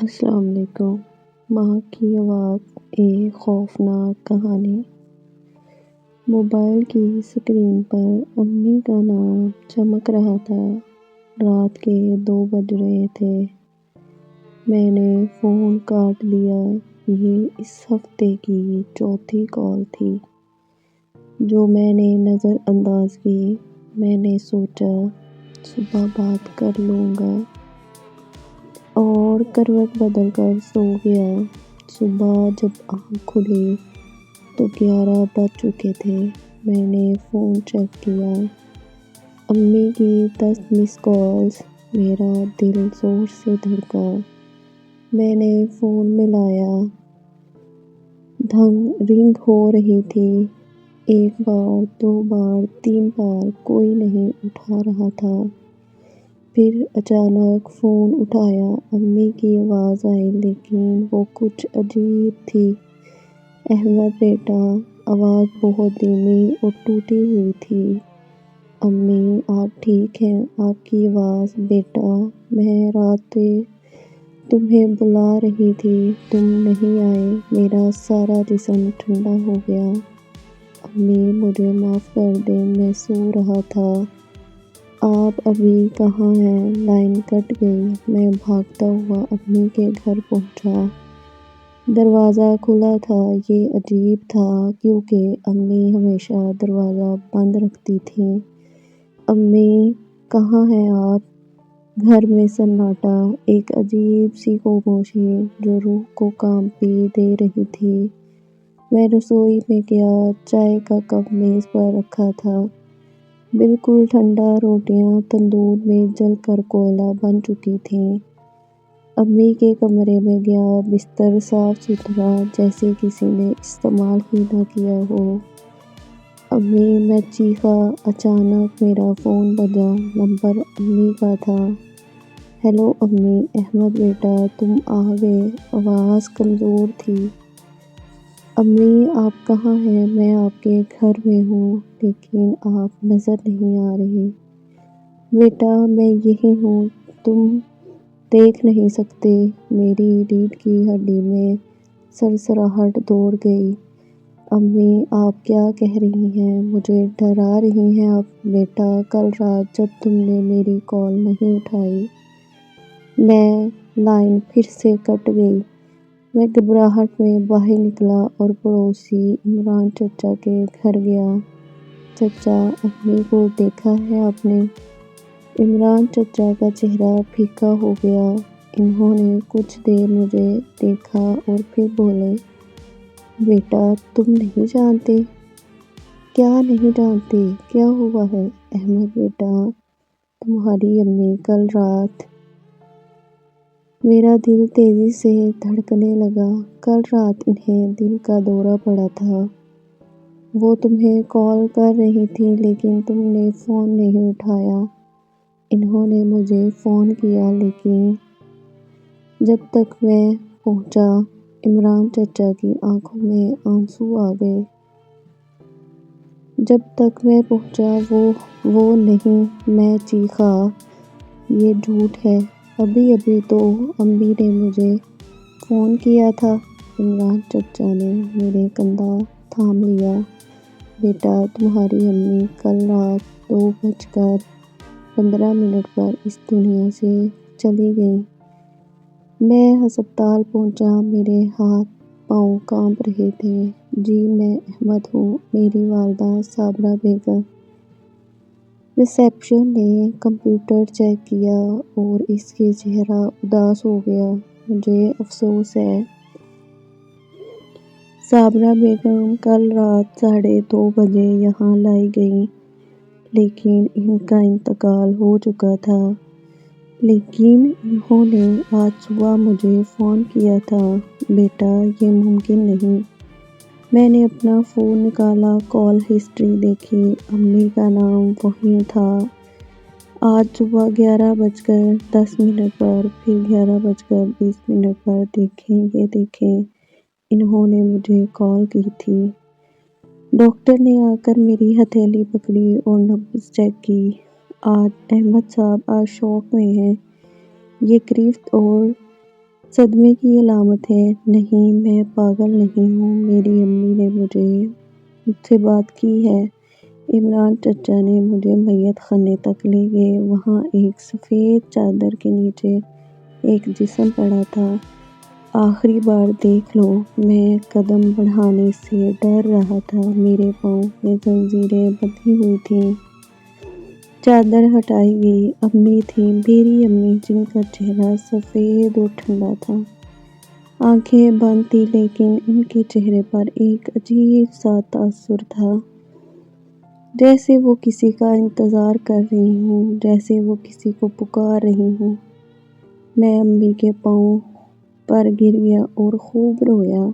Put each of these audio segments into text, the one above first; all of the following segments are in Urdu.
السلام علیکم۔ ماں کی آواز، ایک خوفناک کہانی۔ موبائل کی اسکرین پر امی کا نام چمک رہا تھا۔ رات کے 2 بج رہے تھے۔ میں نے فون کاٹ لیا۔ یہ اس ہفتے کی چوتھی کال تھی جو میں نے نظر انداز کی۔ میں نے سوچا صبح بات کر لوں گا اور کروٹ بدل کر سو گیا۔ صبح جب آنکھ کھلی تو 11 بج چکے تھے۔ میں نے فون چیک کیا، امی کی 10 مس کالز۔ میرا دل زور سے دھڑکا۔ میں نے فون ملایا، رنگ ہو رہی تھی۔ 1 بار، 2 بار، 3 بار، کوئی نہیں اٹھا رہا تھا۔ پھر اچانک فون اٹھایا، امی کی آواز آئی، لیکن وہ کچھ عجیب تھی۔ احمد بیٹا۔ آواز بہت دھیمی اور ٹوٹی ہوئی تھی۔ امی آپ ٹھیک ہیں؟ آپ کی آواز بیٹا، میں رات سے تمہیں بلا رہی تھی، تم نہیں آئے، میرا سارا جسم ٹھنڈا ہو گیا۔ امی مجھے معاف کر دیں، میں سو رہا تھا۔ آپ ابھی کہاں ہیں؟ لائن کٹ گئی۔ میں بھاگتا ہوا امی کے گھر پہنچا۔ دروازہ کھلا تھا۔ یہ عجیب تھا کیونکہ امی ہمیشہ دروازہ بند رکھتی تھیں۔ امی کہاں ہیں آپ؟ گھر میں سناٹا، ایک عجیب سی خاموشی جو روح کو کانپی دے رہی تھی۔ میں رسوئی میں گیا۔ چائے کا کپ میز پر رکھا تھا، بالکل ٹھنڈا۔ روٹیاں تندور میں جل کر کوئلہ بن چکی تھیں۔ امی کے کمرے میں گیا۔ بستر صاف ستھرا، جیسے کسی نے استعمال ہی نہ کیا ہو۔ امی، میں چیخا۔ اچانک میرا فون بجا۔ نمبر امی کا تھا۔ ہیلو امی۔ احمد بیٹا تم آ گئے۔ آواز کمزور تھی۔ امی آپ کہاں ہیں؟ میں آپ کے گھر میں ہوں، لیکن آپ نظر نہیں آ رہے۔ بیٹا میں یہی ہوں، تم دیکھ نہیں سکتے۔ میری ریڑھ کی ہڈی میں سرسراہٹ دوڑ گئی۔ امی آپ کیا کہہ رہی ہیں؟ مجھے ڈرا رہی ہیں آپ؟ بیٹا کل رات جب تم نے میری کال نہیں اٹھائی، لائن پھر سے کٹ گئی۔ میں گھبراہٹ میں باہر نکلا اور پڑوسی عمران چچا کے گھر گیا۔ چچا امی کو دیکھا ہے آپ نے؟ عمران چچا کا چہرہ پھیکا ہو گیا۔ انہوں نے کچھ دیر مجھے دیکھا اور پھر بولے، بیٹا تم نہیں جانتے؟ کیا نہیں جانتے؟ کیا ہوا ہے؟ احمد بیٹا تمہاری امی کل رات۔ میرا دل تیزی سے دھڑکنے لگا۔ کل رات انہیں دل کا دورہ پڑا تھا۔ وہ تمہیں کال کر رہی تھیں لیکن تم نے فون نہیں اٹھایا۔ انہوں نے مجھے فون کیا لیکن جب تک میں پہنچا، عمران چچا کی آنکھوں میں آنسو آ گئے۔ جب تک میں پہنچا وہ نہیں، میں چیخا۔ یہ جھوٹ ہے، ابھی تو امی نے مجھے فون کیا تھا۔ عمران چچا نے میرے کندھا تھام لیا۔ بیٹا تمہاری امی کل رات 2:15 پر اس دنیا سے چلی گئی۔ میں ہسپتال پہنچا، میرے ہاتھ پاؤں کانپ رہے تھے۔ جی میں احمد ہوں، میری والدہ صابرہ بیگم۔ ریسیپشن نے کمپیوٹر چیک کیا اور اس کا چہرہ اداس ہو گیا۔ مجھے افسوس ہے صابرہ بیگم کل رات 2:30 بجے یہاں لائی گئیں، لیکن ان کا انتقال ہو چکا تھا۔ لیکن انہوں نے آج صبح مجھے فون کیا تھا۔ بیٹا یہ ممکن نہیں۔ میں نے اپنا فون نکالا، کال ہسٹری دیکھی۔ امی کا نام وہیں تھا۔ آج صبح 11:10 پر، پھر 11:20 پر۔ دیکھیں یہ دیکھیں، انہوں نے مجھے کال کی تھی۔ ڈاکٹر نے آ کر میری ہتھیلی پکڑی اور نبض چیک کی۔ احمد صاحب آج شوق میں ہیں۔ یہ گرفت اور صدمے کی علامت ہے۔ نہیں، میں پاگل نہیں ہوں، میری امی نے مجھ سے بات کی ہے۔ عمران چچا نے مجھے میت خانے تک لے گئے۔ وہاں ایک سفید چادر کے نیچے ایک جسم پڑا تھا۔ آخری بار دیکھ لو۔ میں قدم بڑھانے سے ڈر رہا تھا، میرے پاؤں میں زنجیریں بندھی ہوئی تھیں۔ چادر ہٹائی گئی۔ امی تھیں، میری امی، جن کا چہرہ سفید اور ٹھنڈا تھا۔ آنکھیں بند تھیں، لیکن ان کے چہرے پر ایک عجیب سا تاثر تھا، جیسے وہ کسی کا انتظار کر رہی ہوں، جیسے وہ کسی کو پکار رہی ہوں۔ میں امی کے پاؤں پر گر گیا اور خوب رویا۔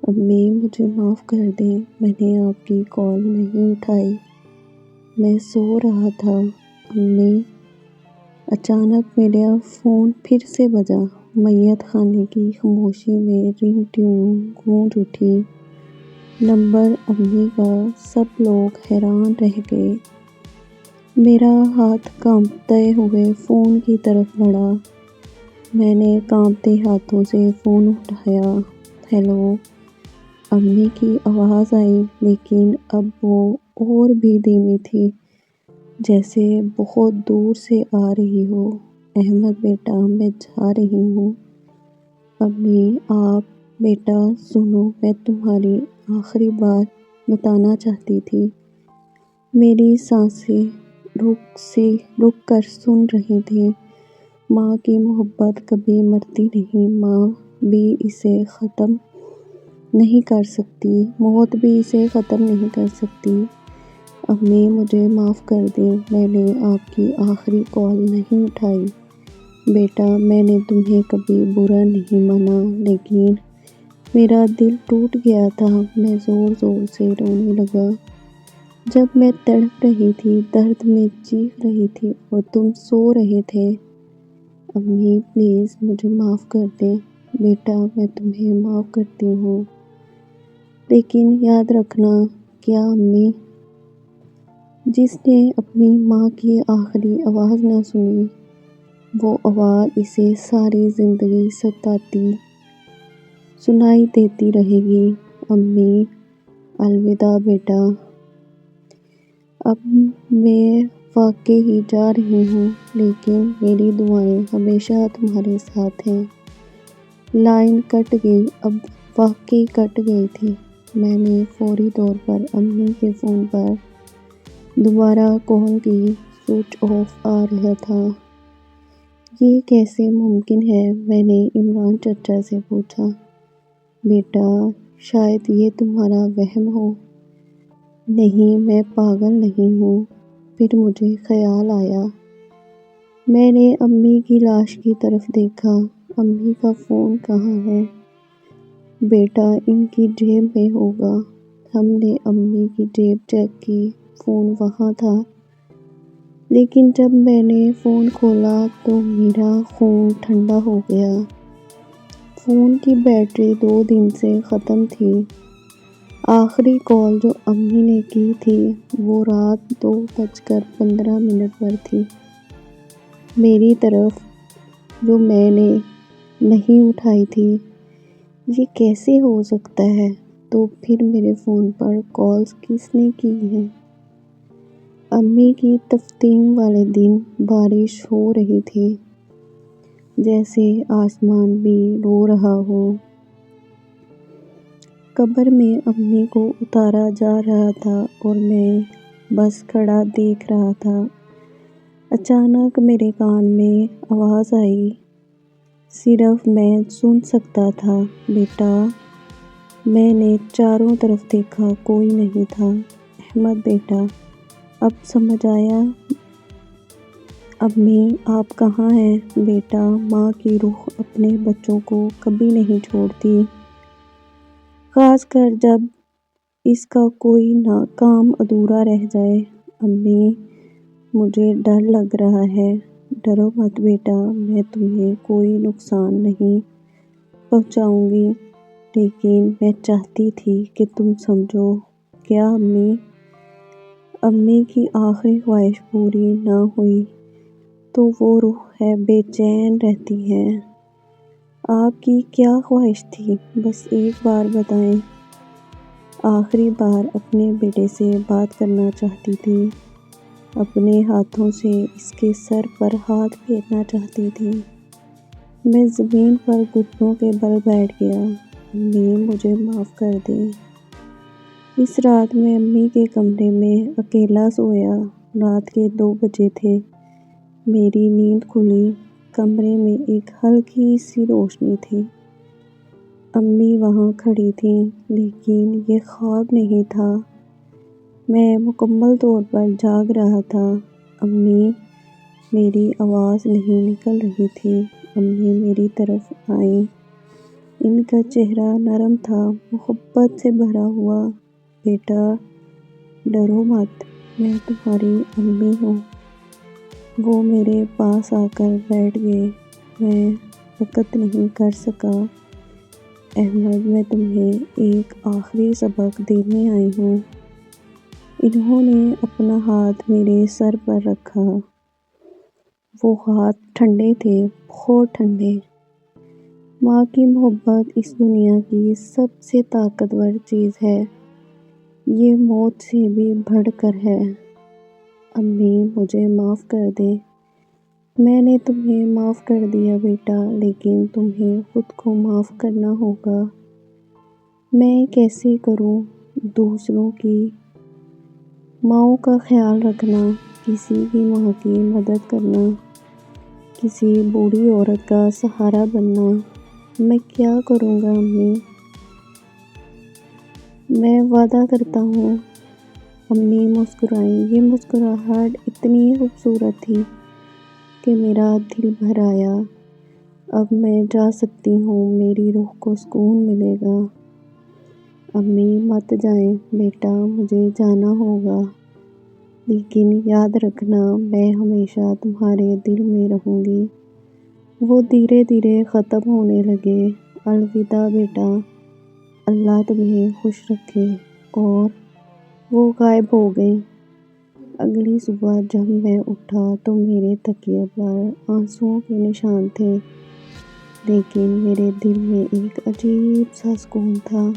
امی، مجھے معاف کر دیں، میں نے آپ کی کال نہیں اٹھائی، میں سو رہا تھا۔ امی۔ اچانک میرا فون پھر سے بجا۔ میت خانے کی خاموشی میں رنگ ٹیون گونج اٹھی۔ نمبر امی کا۔ سب لوگ حیران رہ گئے۔ میرا ہاتھ کانپتے ہوئے فون کی طرف بڑھا۔ میں نے کانپتے ہاتھوں سے فون اٹھایا۔ ہیلو۔ امی کی آواز آئی، لیکن اب وہ اور بھی دھیمی تھی، جیسے بہت دور سے آ رہی ہو۔ احمد بیٹا، میں جا رہی ہوں۔ امی۔ آپ؟ بیٹا سنو، میں تمہاری آخری بات بتانا چاہتی تھی۔ میری سانسیں رک کر سن رہی تھیں۔ ماں کی محبت کبھی مرتی نہیں، ماں بھی اسے ختم نہیں کر سکتی، موت بھی اسے ختم نہیں کر سکتی۔ امی، مجھے معاف کر دیں، میں نے آپ کی آخری کال نہیں اٹھائی۔ بیٹا، میں نے تمہیں کبھی برا نہیں مانا، لیکن میرا دل ٹوٹ گیا تھا۔ میں زور زور سے رونے لگا۔ جب میں تڑپ رہی تھی، درد میں چیخ رہی تھی اور تم سو رہے تھے۔ امی پلیز مجھے معاف کر دیں۔ بیٹا، میں تمہیں معاف کرتی ہوں، لیکن یاد رکھنا۔ کیا امی؟ جس نے اپنی ماں کی آخری آواز نہ سنی، وہ آواز اسے ساری زندگی سنائی دیتی رہے گی۔ امی۔ الوداع بیٹا۔ اب میں واقعی جا رہی ہوں، لیکن میری دعائیں ہمیشہ تمہارے ساتھ ہیں۔ لائن کٹ گئی۔ اب واقعی کٹ گئی تھی۔ میں نے فوری طور پر امی کے فون پر دوبارہ کال کی۔ سوئچ آف آ رہا تھا۔ یہ کیسے ممکن ہے؟ میں نے عمران چچا سے پوچھا۔ بیٹا، شاید یہ تمہارا وہم ہو۔ نہیں، میں پاگل نہیں ہوں۔ پھر مجھے خیال آیا۔ میں نے امی کی لاش کی طرف دیکھا۔ امی کا فون کہاں ہے؟ بیٹا، ان کی جیب میں ہوگا۔ ہم نے امی کی جیب چیک کی، فون وہاں تھا، لیکن جب میں نے فون کھولا تو میرا خون ٹھنڈا ہو گیا۔ فون کی بیٹری 2 دن سے ختم تھی۔ آخری کال جو امی نے کی تھی وہ رات 2:15 پر تھی، میری طرف، جو میں نے نہیں اٹھائی تھی۔ یہ کیسے ہو سکتا ہے؟ تو پھر میرے فون پر کالز کس نے کی ہیں؟ امی کی تدفین والے دن بارش ہو رہی تھی، جیسے آسمان بھی رو رہا ہو۔ قبر میں امی کو اتارا جا رہا تھا اور میں بس کھڑا دیکھ رہا تھا۔ اچانک میرے کان میں آواز آئی، صرف میں سن سکتا تھا، بیٹا۔ میں نے چاروں طرف دیکھا، کوئی نہیں تھا۔ احمد بیٹا۔ اب سمجھ آیا؟ امی، آپ کہاں ہیں؟ بیٹا، ماں کی روح اپنے بچوں کو کبھی نہیں چھوڑتی، خاص کر جب اس کا کوئی کام ادھورا رہ جائے۔ امی، مجھے ڈر لگ رہا ہے۔ ڈرو مت بیٹا، میں تمہیں کوئی نقصان نہیں پہنچاؤں گی، لیکن میں چاہتی تھی کہ تم سمجھو۔ کیا امی؟ امی کی آخری خواہش پوری نہ ہوئی تو وہ روح بے چین رہتی ہے۔ آپ کی کیا خواہش تھی؟ بس ایک بار بتائیں۔ آخری بار اپنے بیٹے سے بات کرنا چاہتی تھی، اپنے ہاتھوں سے اس کے سر پر ہاتھ پھیرنا چاہتی تھی۔ میں زمین پر گھٹنوں کے بل بیٹھ گیا۔ امی مجھے معاف کر دیں۔ اس رات میں امی کے کمرے میں اکیلا سویا۔ رات کے 2 بجے تھے۔ میری نیند کھلی۔ کمرے میں ایک ہلکی سی روشنی تھی۔ امی وہاں کھڑی تھیں، لیکن یہ خواب نہیں تھا۔ میں مکمل طور پر جاگ رہا تھا۔ امی، میری آواز نہیں نکل رہی تھی۔ امی میری طرف آئیں۔ ان کا چہرہ نرم تھا، محبت سے بھرا ہوا۔ بیٹا، ڈرو مت، میں تمہاری امی ہوں۔ وہ میرے پاس آ کر بیٹھ گئے۔ میں حرکت نہیں کر سکا۔ احمد، میں تمہیں ایک آخری سبق دینے آئی ہوں۔ انہوں نے اپنا ہاتھ میرے سر پر رکھا۔ وہ ہاتھ ٹھنڈے تھے، بہت ٹھنڈے۔ ماں کی محبت اس دنیا کی سب سے طاقتور چیز ہے۔ یہ موت سے بھی بڑھ کر ہے۔ امی، مجھے معاف کر دیں۔ میں نے تمہیں معاف کر دیا بیٹا، لیکن تمہیں خود کو معاف کرنا ہوگا۔ میں کیسے کروں؟ دوسروں کی ماؤں کا خیال رکھنا، کسی کی ماں کی مدد کرنا، کسی بوڑھی عورت کا سہارا بننا۔ میں کیا کروں گا امی؟ میں وعدہ کرتا ہوں۔ امی مسکرائیں۔ یہ مسکراہٹ اتنی خوبصورت تھی کہ میرا دل بھر آیا۔ اب میں جا سکتی ہوں، میری روح کو سکون ملے گا۔ امی مت جائیں بیٹا، مجھے جانا ہوگا، لیکن یاد رکھنا میں ہمیشہ تمہارے دل میں رہوں گی۔ وہ دھیرے دھیرے ختم ہونے لگے۔ الوداع بیٹا، اللہ تمہیں خوش رکھے۔ اور وہ غائب ہو گئیں۔ اگلی صبح جب میں اٹھا تو میرے تکیے پر آنسوؤں کے نشان تھے، لیکن میرے دل میں ایک عجیب سا سکون تھا۔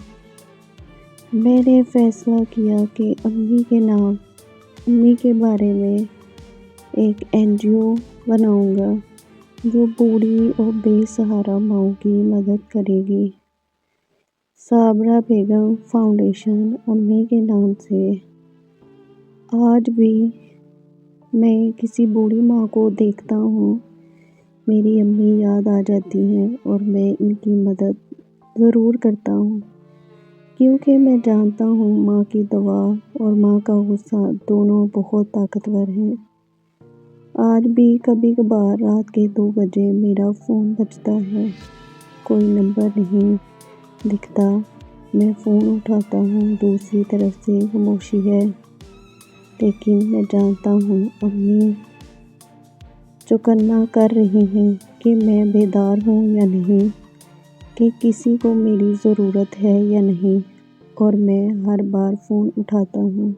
میں نے فیصلہ کیا کہ امی کے بارے میں ایک NGO بناؤں گا جو بوڑھی اور بے سہارا ماؤں کی مدد کرے گی۔ صابرہ بیگم فاؤنڈیشن، امی کے نام سے۔ آج بھی میں کسی بوڑھی ماں کو دیکھتا ہوں، میری امی یاد آ جاتی ہیں اور میں ان کی مدد ضرور کرتا ہوں، کیونکہ میں جانتا ہوں ماں کی دعا اور ماں کا غصہ دونوں بہت طاقتور ہیں۔ آج بھی کبھی کبھار رات کے 2 بجے میرا فون بجتا ہے، کوئی نمبر نہیں دکھتا۔ میں فون اٹھاتا ہوں، دوسری طرف سے خاموشی ہے، لیکن میں جانتا ہوں امی چوکنا کر رہی ہیں کہ میں بیدار ہوں یا نہیں، کہ کسی کو میری ضرورت ہے یا نہیں۔ اور میں ہر بار فون اٹھاتا ہوں،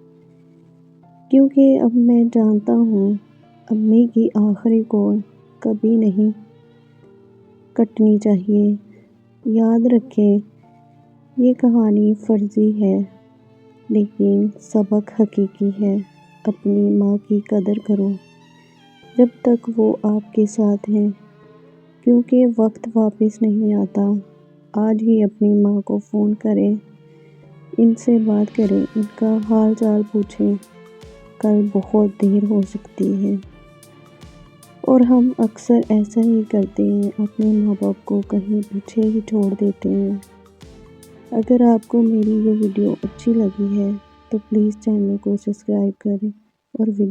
کیونکہ اب میں جانتا ہوں امی کی آخری کال کبھی نہیں کٹنی چاہیے۔ یاد رکھیں، یہ کہانی فرضی ہے، لیکن سبق حقیقی ہے۔ اپنی ماں کی قدر کرو جب تک وہ آپ کے ساتھ ہیں، کیونکہ وقت واپس نہیں آتا۔ آج ہی اپنی ماں کو فون کریں، ان سے بات کریں، ان کا حال چال پوچھیں، کل بہت دیر ہو سکتی ہے۔ اور ہم اکثر ایسا ہی کرتے ہیں، اپنے ماں باپ کو کہیں پیچھے ہی چھوڑ دیتے ہیں۔ اگر آپ کو میری یہ ویڈیو اچھی لگی ہے تو پلیز چینل کو سبسکرائب کریں اور ویڈیو